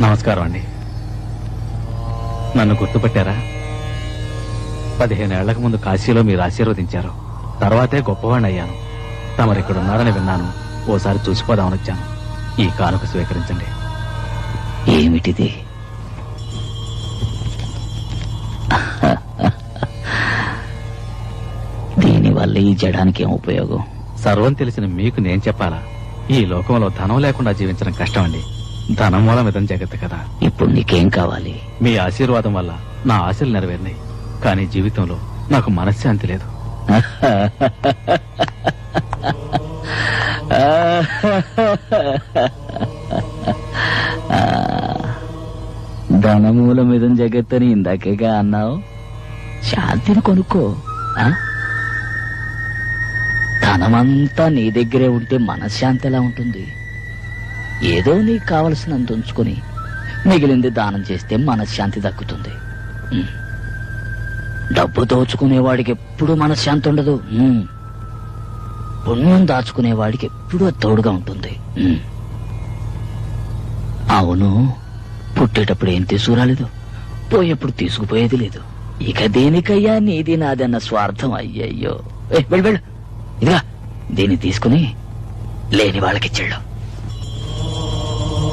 నమస్కారం అండి. నన్ను గుర్తుపట్టారా? 15 ఏళ్లకు ముందు కాశీలో మీరు ఆశీర్వదించారు. తర్వాతే గొప్పవాణ్ణి అయ్యాను. తమరిక్కడున్నారని విన్నాను. ఓసారి చూసిపోదామని వచ్చాను. ఈ కానుక స్వీకరించండి. ఏమిటిది? దీనివల్ల ఈ జడానికి ఏం ఉపయోగం? సర్వం తెలిసిన మీకు నేను చెప్పాలా? ఈ లోకంలో ధనం లేకుండా జీవించడం కష్టం అండి. ధనం మూలం ఇదం జగత్తు కదా. ఇప్పుడు నీకేం కావాలి? మీ ఆశీర్వాదం వల్ల నా ఆశలు నెరవేరినాయి. కానీ జీవితంలో నాకు మనశ్శాంతి లేదు. ధనమూలం ఇదం జగత్తని ఇందాకేగా అన్నావు. శాంతిని కొనుక్కో. ధనమంతా నీ దగ్గరే ఉంటే మనశ్శాంతి ఎలా ఉంటుంది? ఏదో నీకు కావలసినంత ఉంచుకొని మిగిలింది దానం చేస్తే మనశ్శాంతి దక్కుతుంది. డబ్బు దోచుకునేవాడికి ఎప్పుడు మనశ్శాంతి ఉండదు. పుణ్యం దాచుకునేవాడికి ఎప్పుడూ తోడుగా ఉంటుంది. అవును, పుట్టేటప్పుడు ఏం తీసుకురాలేదు, పోయేప్పుడు తీసుకుపోయేది లేదు. ఇక దేనికయ్యా నీది నాదన్న స్వార్థం? అయ్యయ్యో, వెళ్ళు వెళ్ళు. ఇదిగా దీన్ని తీసుకుని లేని వాళ్ళకిచ్చాడు.